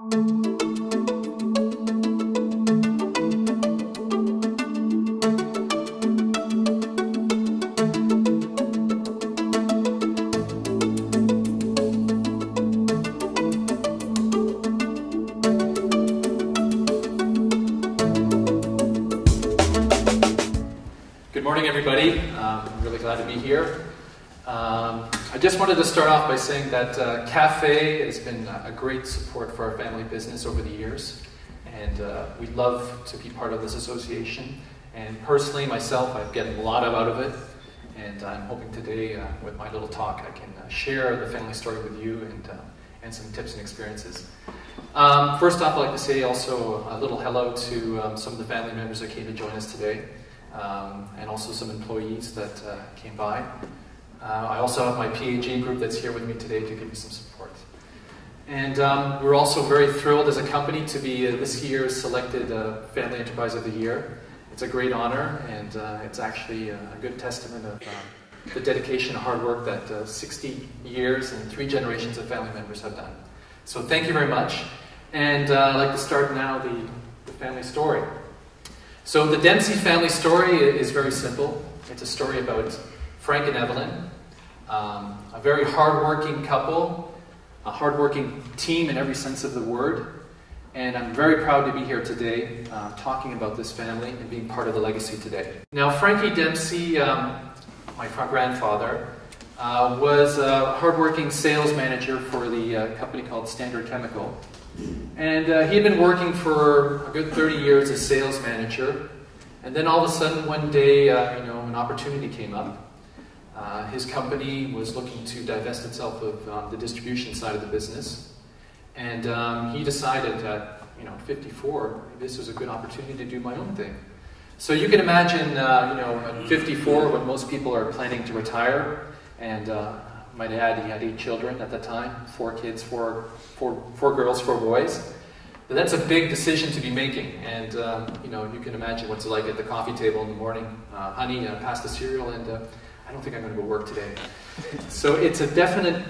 Good morning, everybody. I'm really glad to be here. I just wanted to start off by saying that CAFE has been a great support for our family business over the years, and we'd love to be part of this association. And personally, myself, I'm getting a lot out of it, and I'm hoping today, with my little talk, I can share the family story with you and some tips and experiences. First off, I'd like to say also a little hello to some of the family members that came to join us today. And also some employees that came by. I also have my PAG group that's here with me today to give you some support. And we're also very thrilled as a company to be this year's selected Family Enterprise of the Year. It's a great honor, and it's actually a good testament of the dedication and hard work that 60 years and 3 generations of family members have done. So thank you very much. And I'd like to start now the family story. So the Dempsey family story is very simple. It's a story about Frank and Evelyn, a very hardworking couple, a hardworking team in every sense of the word. And I'm very proud to be here today talking about this family and being part of the legacy today. Now, Frankie Dempsey, my grandfather, was a hardworking sales manager for the company called Standard Chemical. And he had been working for a good 30 years as sales manager. And then all of a sudden one day, an opportunity came up. His company was looking to divest itself of the distribution side of the business. And he decided at 54, this was a good opportunity to do my own thing. So you can imagine, at 54, when most people are planning to retire, and my dad, he had 8 children at the time, 4 kids, 4 girls, 4 boys. But that's a big decision to be making, and you can imagine what's it like at the coffee table in the morning. Honey, pass the cereal, and I don't think I'm going to go work today. So it's a definite,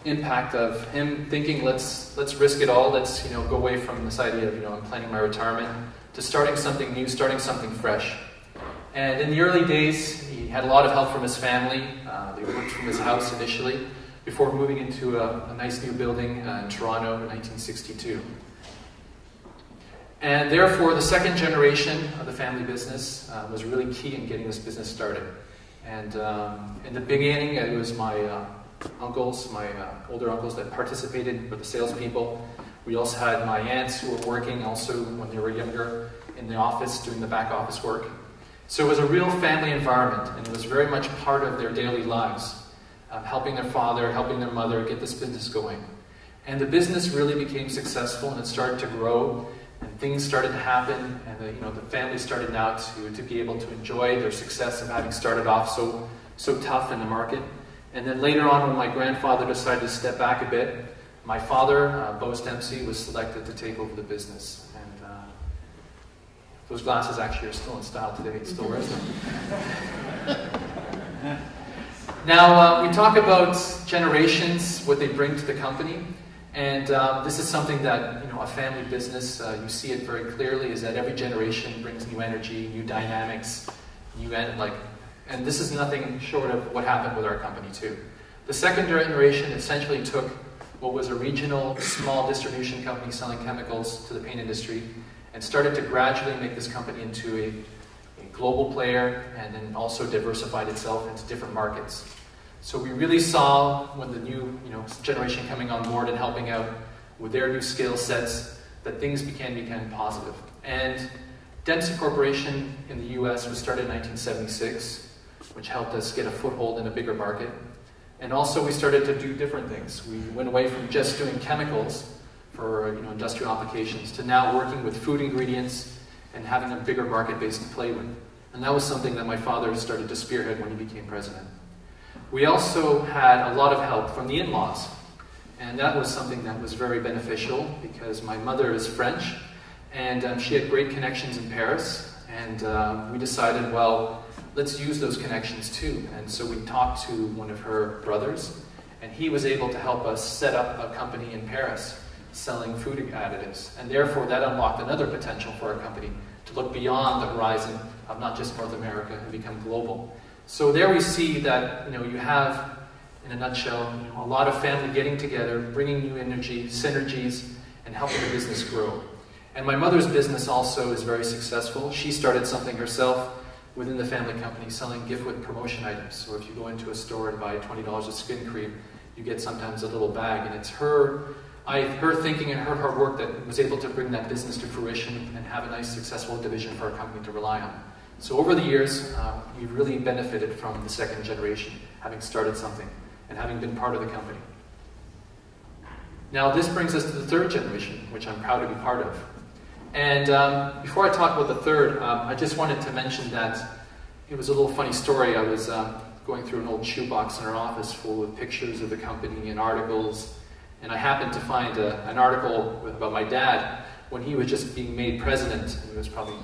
impact of him thinking, let's risk it all. Let's go away from this idea of I'm planning my retirement to starting something new, starting something fresh. And in the early days, he had a lot of help from his family. They worked from his house initially, before moving into a nice new building in Toronto in 1962. And therefore, the second generation of the family business was really key in getting this business started. And in the beginning, it was my uncles, my older uncles that participated with the salespeople. We also had my aunts who were working also when they were younger in the office, doing the back office work. So it was a real family environment, and it was very much part of their daily lives, helping their father, helping their mother get this business going. And the business really became successful, and it started to grow, and things started to happen, and the family started now to be able to enjoy their success of having started off so tough in the market. And then later on, when my grandfather decided to step back a bit, my father, Bo Dempsey, was selected to take over the business. Those glasses actually are still in style today. He still wears them. Now, we talk about generations, what they bring to the company. And this is something that, a family business, you see it very clearly, is that every generation brings new energy, new dynamics, and this is nothing short of what happened with our company too. The second generation essentially took what was a regional, small distribution company selling chemicals to the paint industry, and started to gradually make this company into a global player, and then also diversified itself into different markets. So we really saw when the new generation coming on board and helping out with their new skill sets that things became positive. And Dempsey Corporation in the US was started in 1976, which helped us get a foothold in a bigger market. And also we started to do different things. We went away from just doing chemicals for industrial applications to now working with food ingredients and having a bigger market base to play with. And that was something that my father started to spearhead when he became president. We also had a lot of help from the in-laws, and that was something that was very beneficial because my mother is French, and she had great connections in Paris, and we decided, well, let's use those connections too. And so we talked to one of her brothers, and he was able to help us set up a company in Paris selling food additives. And therefore, that unlocked another potential for our company to look beyond the horizon of not just North America and become global. So there we see that you have, in a nutshell, a lot of family getting together, bringing new energy, synergies, and helping the business grow. And my mother's business also is very successful. She started something herself within the family company, selling gift with promotion items. So if you go into a store and buy $20 of skin cream, you get sometimes a little bag, and it's her thinking and her hard work that was able to bring that business to fruition and have a nice successful division for our company to rely on. So over the years, we've really benefited from the second generation, having started something and having been part of the company. Now this brings us to the third generation, which I'm proud to be part of. And before I talk about the third, I just wanted to mention that it was a little funny story. I was going through an old shoebox in our office full of pictures of the company and articles, and I happened to find an article about my dad when he was just being made president. He was probably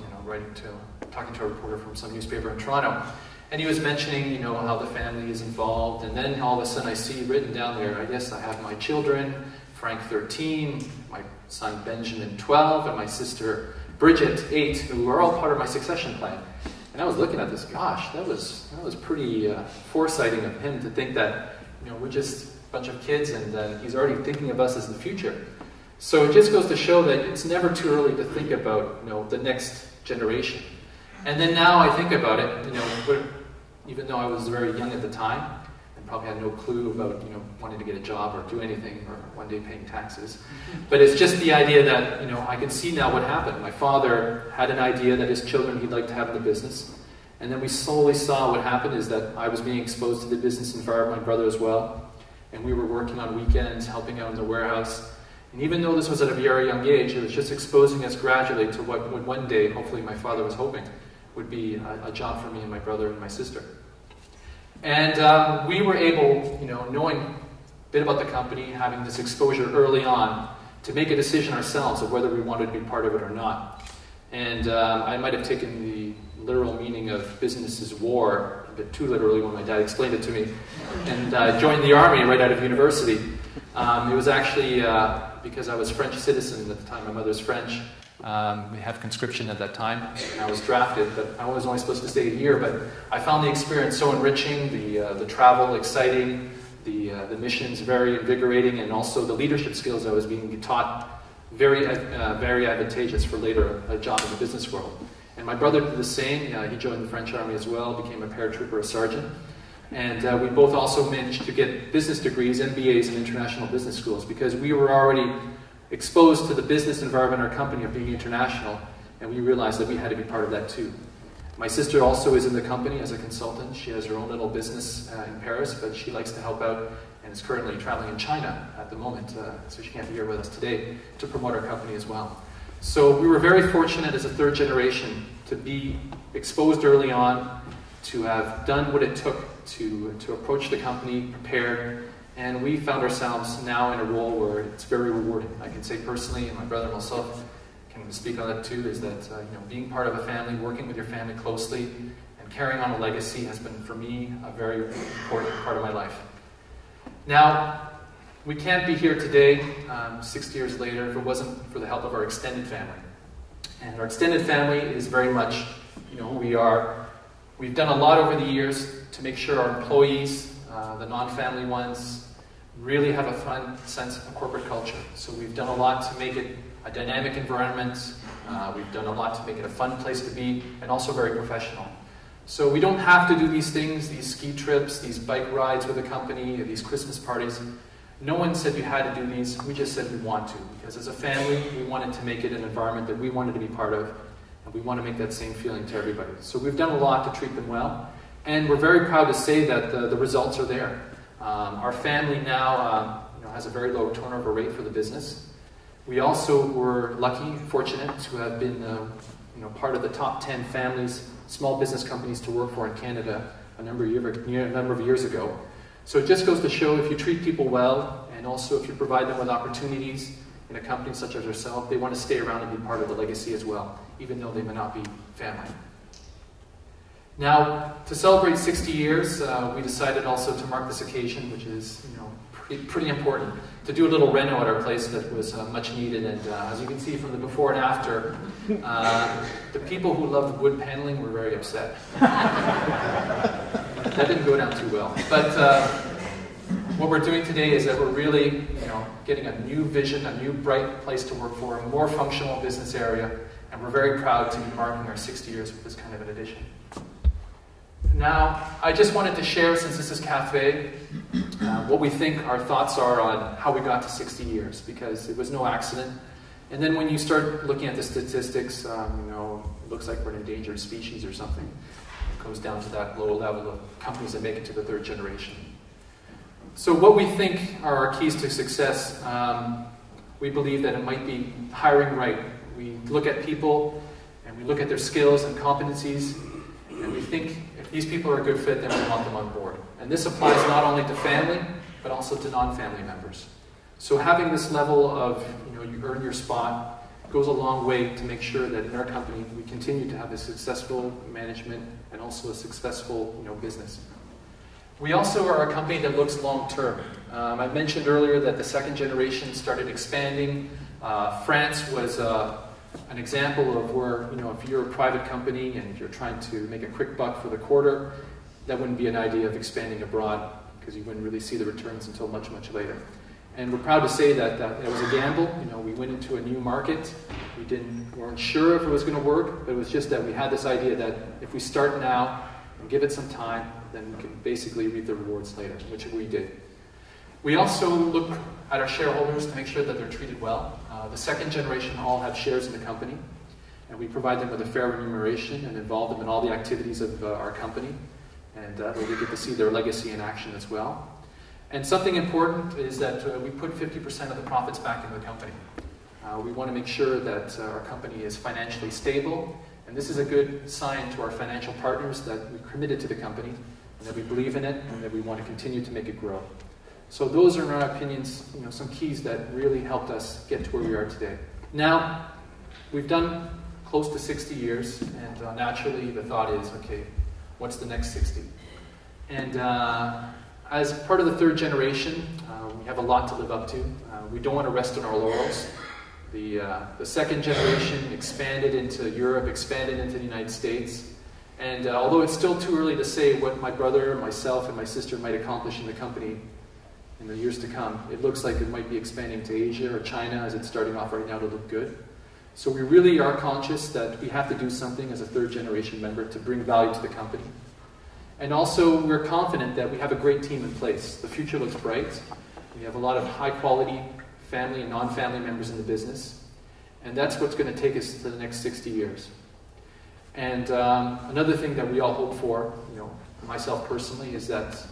talking to a reporter from some newspaper in Toronto, and he was mentioning how the family is involved, and then all of a sudden I see written down there, I guess I have my children, Frank 13, my son Benjamin 12, and my sister Bridget 8, who are all part of my succession plan. And I was looking at this, gosh, that was pretty foresighting of him to think that we're just a bunch of kids, and he's already thinking of us as the future. So it just goes to show that it's never too early to think about the next generation. And then now I think about it, even though I was very young at the time, probably had no clue about wanting to get a job or do anything or one day paying taxes. But it's just the idea that I can see now what happened. My father had an idea that his children he'd like to have in the business, and then we slowly saw what happened is that I was being exposed to the business environment, my brother as well, and we were working on weekends, helping out in the warehouse. And even though this was at a very young age, it was just exposing us gradually to what would one day, hopefully my father was hoping, would be a job for me and my brother and my sister. And we were able, knowing a bit about the company, having this exposure early on, to make a decision ourselves of whether we wanted to be part of it or not. And I might have taken the literal meaning of business is war a bit too literally when my dad explained it to me, and joined the army right out of university. It was actually because I was French citizen at the time. My mother's French. We have conscription at that time, and I was drafted, but I was only supposed to stay a year, but I found the experience so enriching, the travel exciting, the missions very invigorating, and also the leadership skills I was being taught very advantageous for later a job in the business world. And my brother did the same. He joined the French Army as well, became a paratrooper, a sergeant, and we both also managed to get business degrees, MBAs in international business schools, because we were already exposed to the business environment in our company of being international, and we realized that we had to be part of that too. My sister also is in the company as a consultant. She has her own little business in Paris, but she likes to help out and is currently traveling in China at the moment, so she can't be here with us today to promote our company as well. So we were very fortunate as a third generation to be exposed early on, to have done what it took to approach the company, prepared, and we found ourselves now in a role where it's very rewarding. I can say personally, and my brother and myself can speak on that too, is that being part of a family, working with your family closely, and carrying on a legacy has been, for me, a very important part of my life. Now, we can't be here today, 60 years later, if it wasn't for the help of our extended family. And our extended family is very much, who we are. We've done a lot over the years to make sure our employees, the non-family ones, really have a fun sense of corporate culture. So we've done a lot to make it a dynamic environment. We've done a lot to make it a fun place to be, and also very professional. So we don't have to do these things, these ski trips, these bike rides with the company, or these Christmas parties. No one said you had to do these. We just said we want to, because as a family, we wanted to make it an environment that we wanted to be part of, and we want to make that same feeling to everybody. So we've done a lot to treat them well, and we're very proud to say that the results are there. Our family now has a very low turnover rate for the business. We also were lucky, fortunate to have been part of the top 10 families, small business companies to work for in Canada a number of years ago. So it just goes to show, if you treat people well, and also if you provide them with opportunities in a company such as ourselves, they want to stay around and be part of the legacy as well, even though they may not be family. Now, to celebrate 60 years, we decided also to mark this occasion, which is pretty important, to do a little reno at our place that was much needed. And as you can see from the before and after, the people who loved wood paneling were very upset. That didn't go down too well. But what we're doing today is that we're really, getting a new vision, a new bright place to work for, a more functional business area, and we're very proud to be marking our 60 years with this kind of an addition. Now, I just wanted to share, since this is Cafe, what we think our thoughts are on how we got to 60 years, because it was no accident. And then when you start looking at the statistics, it looks like we're an endangered species or something. It goes down to that low level of companies that make it to the third generation. So what we think are our keys to success, we believe that it might be hiring right. We look at people, and we look at their skills and competencies, and we think if these people are a good fit, then we want them on board. And this applies not only to family, but also to non-family members. So having this level of, you earn your spot goes a long way to make sure that in our company we continue to have a successful management and also a successful, business. We also are a company that looks long-term. I mentioned earlier that the second generation started expanding. France was an example of where, if you're a private company and you're trying to make a quick buck for the quarter, that wouldn't be an idea of expanding abroad, because you wouldn't really see the returns until much, much later. And we're proud to say that it was a gamble. We went into a new market. We weren't sure if it was going to work, but it was just that we had this idea that if we start now and give it some time, then we can basically reap the rewards later, which we did. We also look at our shareholders to make sure that they're treated well. The second generation all have shares in the company, and we provide them with a fair remuneration and involve them in all the activities of our company, and we get to see their legacy in action as well. And something important is that we put 50% of the profits back into the company. We want to make sure that our company is financially stable, and this is a good sign to our financial partners that we're committed to the company, and that we believe in it, and that we want to continue to make it grow. So those are, in our opinions, some keys that really helped us get to where we are today. Now, we've done close to 60 years, and naturally the thought is, okay, what's the next 60? And as part of the third generation, we have a lot to live up to. We don't want to rest on our laurels. The second generation expanded into Europe, expanded into the United States. And although it's still too early to say what my brother, myself, and my sister might accomplish in the company in the years to come, it looks like it might be expanding to Asia or China, as it's starting off right now to look good. So we really are conscious that we have to do something as a third generation member to bring value to the company. And also, we're confident that we have a great team in place. The future looks bright. We have a lot of high-quality family and non-family members in the business. And that's what's going to take us to the next 60 years. And another thing that we all hope for, myself personally, is that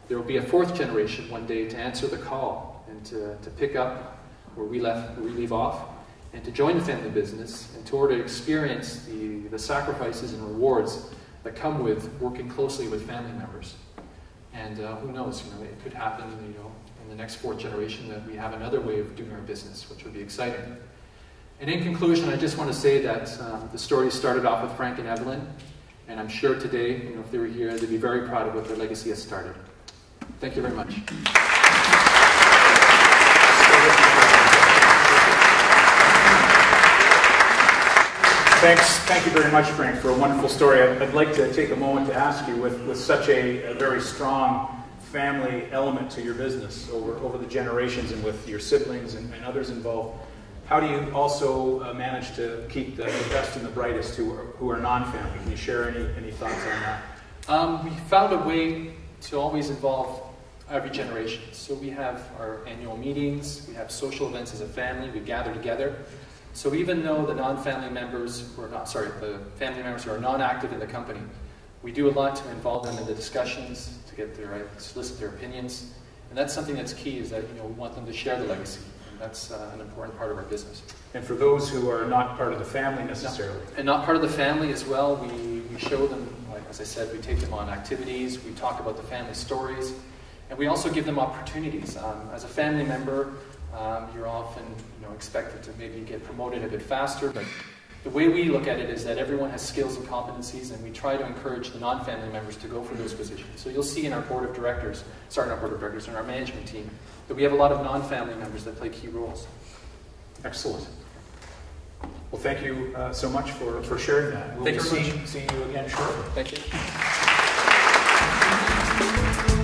there will be a fourth generation one day to answer the call and to pick up where we leave off, and to join the family business, and to order to experience the sacrifices and rewards that come with working closely with family members. And who knows, it could happen, in the next fourth generation that we have another way of doing our business, which would be exciting. And in conclusion, I just want to say that the story started off with Frank and Evelyn, and I'm sure today, if they were here, they'd be very proud of what their legacy has started. Thank you very much. Thank you very much, Frank, for a wonderful story. I'd like to take a moment to ask you, with such a very strong family element to your business over the generations, and with your siblings and others involved, how do you also manage to keep the best and the brightest who are non-family? Can you share any thoughts on that? We found a way to always involve every generation. So we have our annual meetings, we have social events as a family, we gather together. So even though the non-family members, the family members who are non-active in the company, we do a lot to involve them in the discussions, to solicit their opinions. And that's something that's key, is that we want them to share the legacy. And that's an important part of our business. And for those who are not part of the family necessarily? No. And not part of the family as well, we show them, as I said, we take them on activities, we talk about the family stories, and we also give them opportunities. As a family member, you're often expected to maybe get promoted a bit faster, but The way we look at it is that everyone has skills and competencies, and we try to encourage the non-family members to go for those positions. So you'll see in our board of directors, in our management team, that we have a lot of non-family members that play key roles. Excellent. Well, thank you so much for sharing that. We'll Thank you very see you again shortly. Thank you.